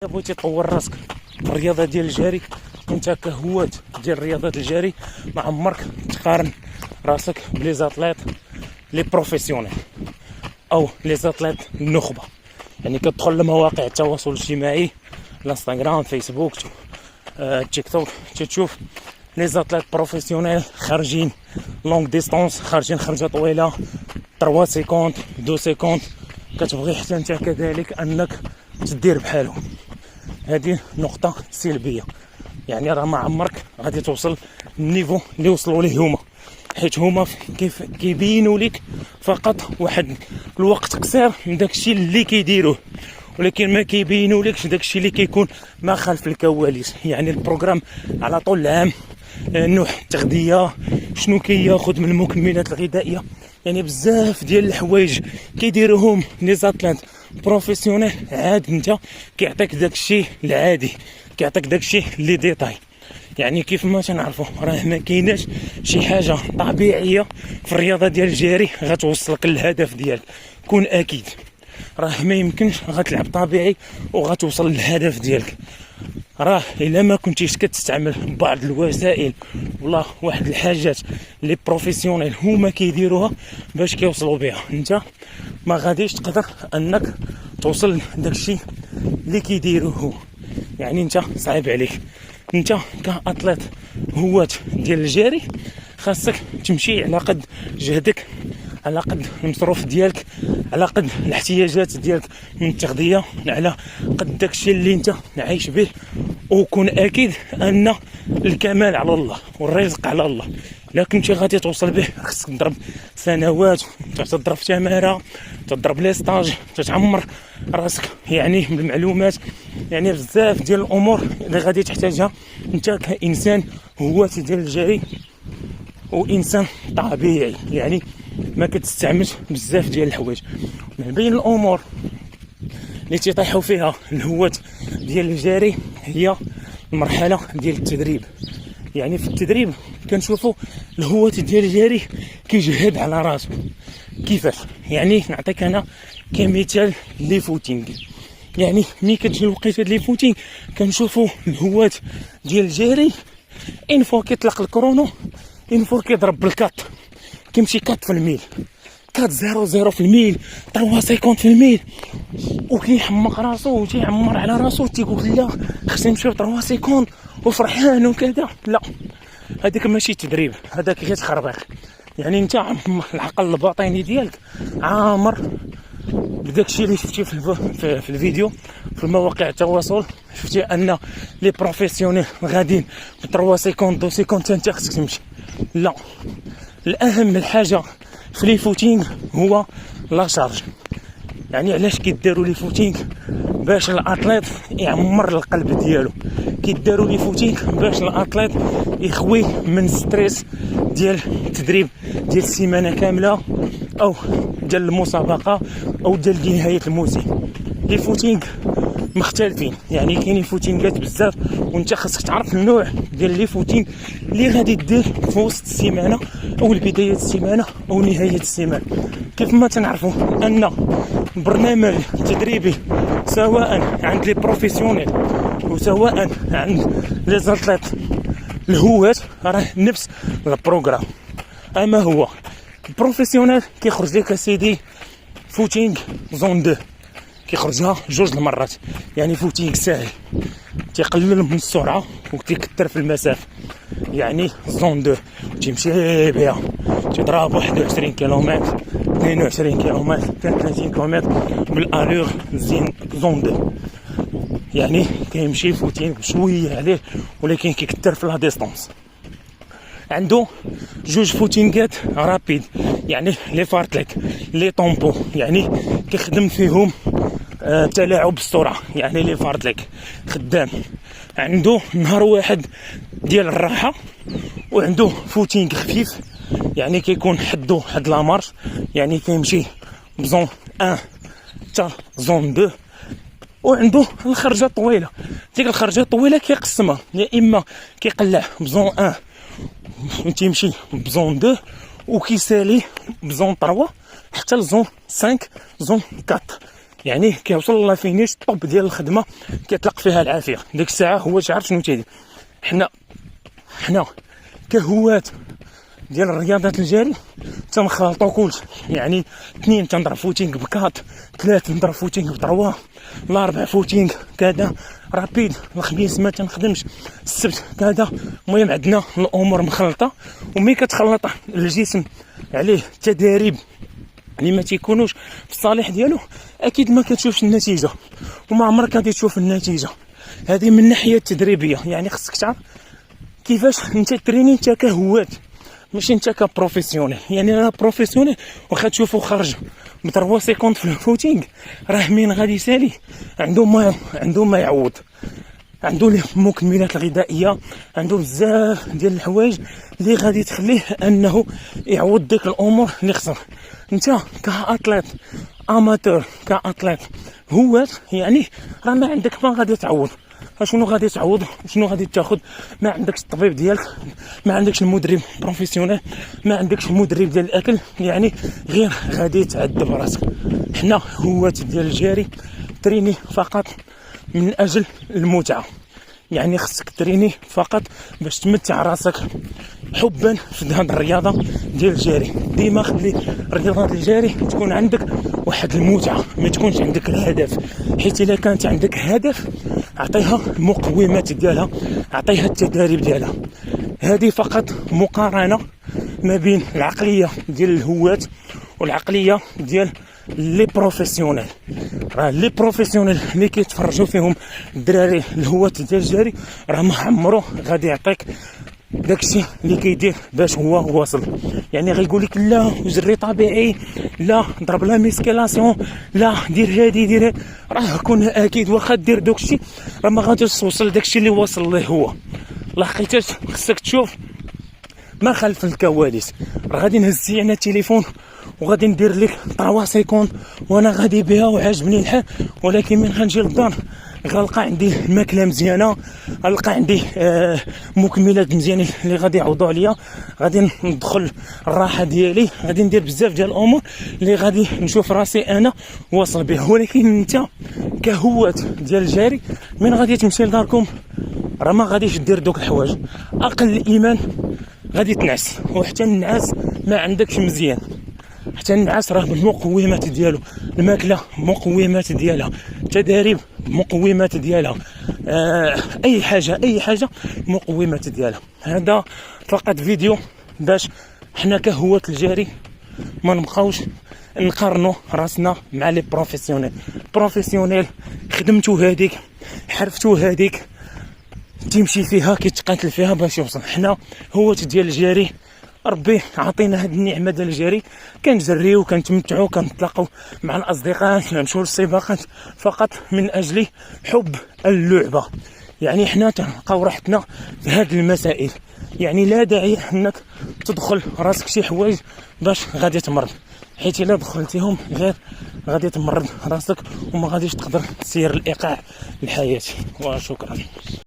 بغيتي تطور راسك في الرياضه ديال الجري، انت كهواة ديال رياضه الجري ما عمرك تقارن راسك بلي زاتليت لي بروفيسيونيل او لي زاتليت النخبه. يعني كتدخل لمواقع التواصل الاجتماعي، الانستغرام، فيسبوك، تيك توك، تشوف لي زاتليت بروفيسيونيل خارجين لونغ ديستونس، خارجين خرجه طويله 3 سيكوند 2 سيكوند، كتبغي حتى انت كذلك انك تدير بحالهم. هذه نقطه سلبيه، يعني راه ما عمرك غادي توصل للنيفو اللي وصلوا ليه هما، حيت هما كيف كيبينوا لك فقط واحد الوقت قصير من داكشي اللي كيديروه، ولكن ما كيبينوا لكش داكشي اللي كيكون ما خلف الكواليس. يعني البروغرام على طول العام، نوع التغذيه، شنو كياخذ من المكملات الغذائيه، يعني بزاف ديال الحوايج كيديروهم لي زاتلات بروفيسيونيل. عاد انت كيعطيك داكشي العادي، كيعطيك داكشي اللي ديتاي. يعني كيف ما تنعرفوا راه ما كايناش شي حاجه طبيعيه في الرياضه ديال الجري غتوصلك للهدف ديالك. كون اكيد راه ما يمكنش غتلعب طبيعي وغتوصل للهدف ديالك. راه الا ما كنتيش كتستعمل بعض الوسائل ولا واحد الحاجات اللي بروفيسيونيل هما كيديروها باش كيوصلوا بها، انت ما غاديش تقدر انك توصل داكشي اللي كيديروه. يعني انت صعيب عليك، انت كاطليت هواة ديال الجري خاصك تمشي على قد جهدك، على قد المصروف ديالك، على قد الاحتياجات ديالك من التغذيه، على قد داكشي اللي انت عايش به. وكون اكيد ان الكمال على الله والرزق على الله. الا كنتي غادي توصل به خصك تضرب سنوات، تضرب في تماره، تضرب لي ستاج، تتعمر راسك يعني بالمعلومات. يعني بزاف ديال الامور اللي غادي تحتاجها انت كانسان هواة ديال الجري وانسان طبيعي، يعني ما كتستعملش بزاف ديال الحوايج. من بين الامور اللي تيطيحوا فيها الهواة ديال الجري هي المرحله ديال التدريب. يعني في التدريب كنشوفوا الهواة ديال الجري كيجهد على راسو. كيفاش؟ يعني نعطيك انا كمثال لي فوتينغ. يعني ملي كتجي الوقيته ديال لي فوتينغ كنشوفوا الهواة ديال الجري ان فوا كيطلق الكرونو، ان فوا كيضرب بالكات، كيمشي 4 في الميل، 4:00 في الميل، 3 سيكوند في الميل، وكيحمق راسو وتيعمر على راسو، تيقول لا خصني نمشي 3 سيكوند وفرحان وكذا. لا، هذاك ماشي تدريب، هذاك غير تخربيق. يعني انت العقل الباطني ديالك عامر بداكشي اللي شفتي في الفيديو في مواقع التواصل. شفتي ان لي بروفيسيونيل غاديين ب 3 سيكوند 2 سيكوند، انت خصك تمشي. لا، الاهم الحاجه في لي فوتينغ هو لا شارج. يعني علاش كيداروا لي فوتينغ؟ باش الاتليت يعمر القلب ديالو. كيداروا لي فوتينغ باش الاتليت يخوي من ستريس ديال التدريب ديال السيمانه كامله او ديال المسابقه او ديال نهايه الموسم. لي فوتينغ مختلفين، يعني كاينين فوتينغات بزاف، وانت خاصك تعرف النوع ديال لي فوتينغ اللي غادي دير في وسط السيمانه او بدايه السيمانه او نهايه السيمانه. كيف ما تنعرفوا ان برنامج تدريبي سواء عند لي بروفيسيونيل وسواء عند لي زاتليت الهواة راه نفس البروغرام. اما هو البروفيسيونيل كيخرج لك سيدي فوتينغ زون 2، كيخرجها 2 المرات، يعني فوتينغ ساهل تيقلل من السرعه وتيكثر في المسافه. يعني زون 2 تيمشي بها تضرب 21 كيلومتر 22 كيلومتر 30 كيلومتر بالالور زين زون 2. يعني كيمشي فوتينغ بشويه عليه ولكن كيكثر في لا ديستونس. عنده 2 فوتينغات رابيد، يعني لي فارتليك لي طومبو، يعني كيخدم فيهم تلاعب بالسرعه. يعني لي فارتليك خدام عنده نهار واحد ديال الراحه، وعنده فوتينغ خفيف، يعني كيكون حدو حد لا مارش، يعني كيمشي بزون 1 حتى زون 2. وعنده الخرجه الطويله، ديك الخرجه الطويله كيقسمها، يا اما كيقلع بزون 1 وتيمشي بزون 2 وكيسالي بزون 3 حتى لزون 5 زون 4. يعني كيوصل لا فينيش طوب ديال الخدمه كيطلق فيها العافيه. ديك الساعه هو عارف شنو تيدير. حنا كهواة ديال الرياضات الجري تنخلطو كلشي، يعني 2 تنضرب فوتينغ بكاط، 3 نضرب فوتينغ بطروا، لا 4 فوتينغ كذا رابيد، الخميس ما تنخدمش، السبت كذا. المهم عندنا الامور مخلطه، وملي كتخلط الجسم عليه تداريب اللي ما تيكونوش في الصالح ديالو اكيد ما كتشوفش النتيجه، وما عمرك غادي تشوف النتيجه. هذه من الناحيه التدريبيه، يعني خصك تعرف كيفاش انت تريني انت كهواة ماشي انت كبروفيسيونيل. يعني انا بروفيسيونيل واخا تشوفو خرج ب 3 سيكوند في الفوتينغ، راه مين غادي يسالي عنده ما يعوض، عنده المكملات الغذائيه، عنده بزاف ديال الحوايج اللي غادي تخليه انه يعوض ديك الامور اللي خسر. انت كاطليت اماتور، كاطليت هواة، يعني راه ما عندك ما غادي تعوض. شنو غادي تعوض؟ شنو غادي تاخذ؟ ما عندكش الطبيب ديالك، ما عندكش المدرب بروفيسيونيل، ما عندكش المدرب ديال الاكل، يعني غير غادي تعذب راسك. حنا هواة ديال الجري تريني فقط من اجل المتعه، يعني خصك تريني فقط باش تمتع راسك حبا في هذه الرياضه ديال الجري. ديما خلي رياضه الجري تكون عندك واحد المتعه، ما تكونش عندك الهدف، حيت الا كانت عندك هدف اعطيها المقومات ديالها، اعطيها التداريب ديالها. هذه فقط مقارنه ما بين العقليه ديال الهواة والعقليه ديال لي بروفيسيونيل. راه لي بروفيسيونيل اللي كيتفرجوا فيهم الدراري الهواة ديال الجري راه ما عمرو غادي يعطيك داكشي اللي كيدير باش هو واصل. يعني غيقول لك لا جري طبيعي، لا ضرب لا ميسكيلاسيون، لا دير هادي دير هادي. راه كون اكيد واخا دير داكشي راه ما غاديش توصل داكشي اللي واصل ليه هو. لحقيتاش خصك تشوف ما خلف الكواليس. راه غادي نهز انا التليفون وغادي ندير لك 3 سيكوند وانا غادي بها وعاجبني الحال، ولكن من غنجي للدار غنلقى عندي الماكله مزيانه، غنلقى عندي مكملات مزيانين اللي غادي يعوضوا عليا، غادي ندخل الراحه ديالي، غادي ندير بزاف ديال الامور اللي غادي نشوف راسي انا واصل بها. ولكن انت كهواة ديال الجري من غادي تمشي لداركم راه ما غاديش دير دوك الحوايج. اقل الايمان غادي تنعس، وحتى النعاس ما عندكش مزيان، حتى النعاس راه بالمقومات ديالو، الماكله مقومات ديالها، التداريب مقومات ديالها، اي حاجه مقومات ديالها. هذا فقط فيديو باش حنا كهواة الجري ما نبقاوش نقارنوا راسنا مع لي بروفيسيونيل. خدمتو هذيك، حرفتو هذيك، تمشي فيها كيتقاتل فيها باش يوصل. حنا هواة ديال الجري ربي عطينا هاد النعمه ديال الجري، كنجريو كنتمتعوا كنتلاقاو مع الاصدقاء كنمشيو للسباقات فقط من اجل حب اللعبه. يعني حنا تنلقاو راحتنا في هاد المسائل، يعني لا داعي انك تدخل راسك شي حوايج باش غادي تمرض، حيت الا دخلتيهم غير غادي تمرض راسك وما غاديش تقدر تسير الايقاع الحياه. وشكرا.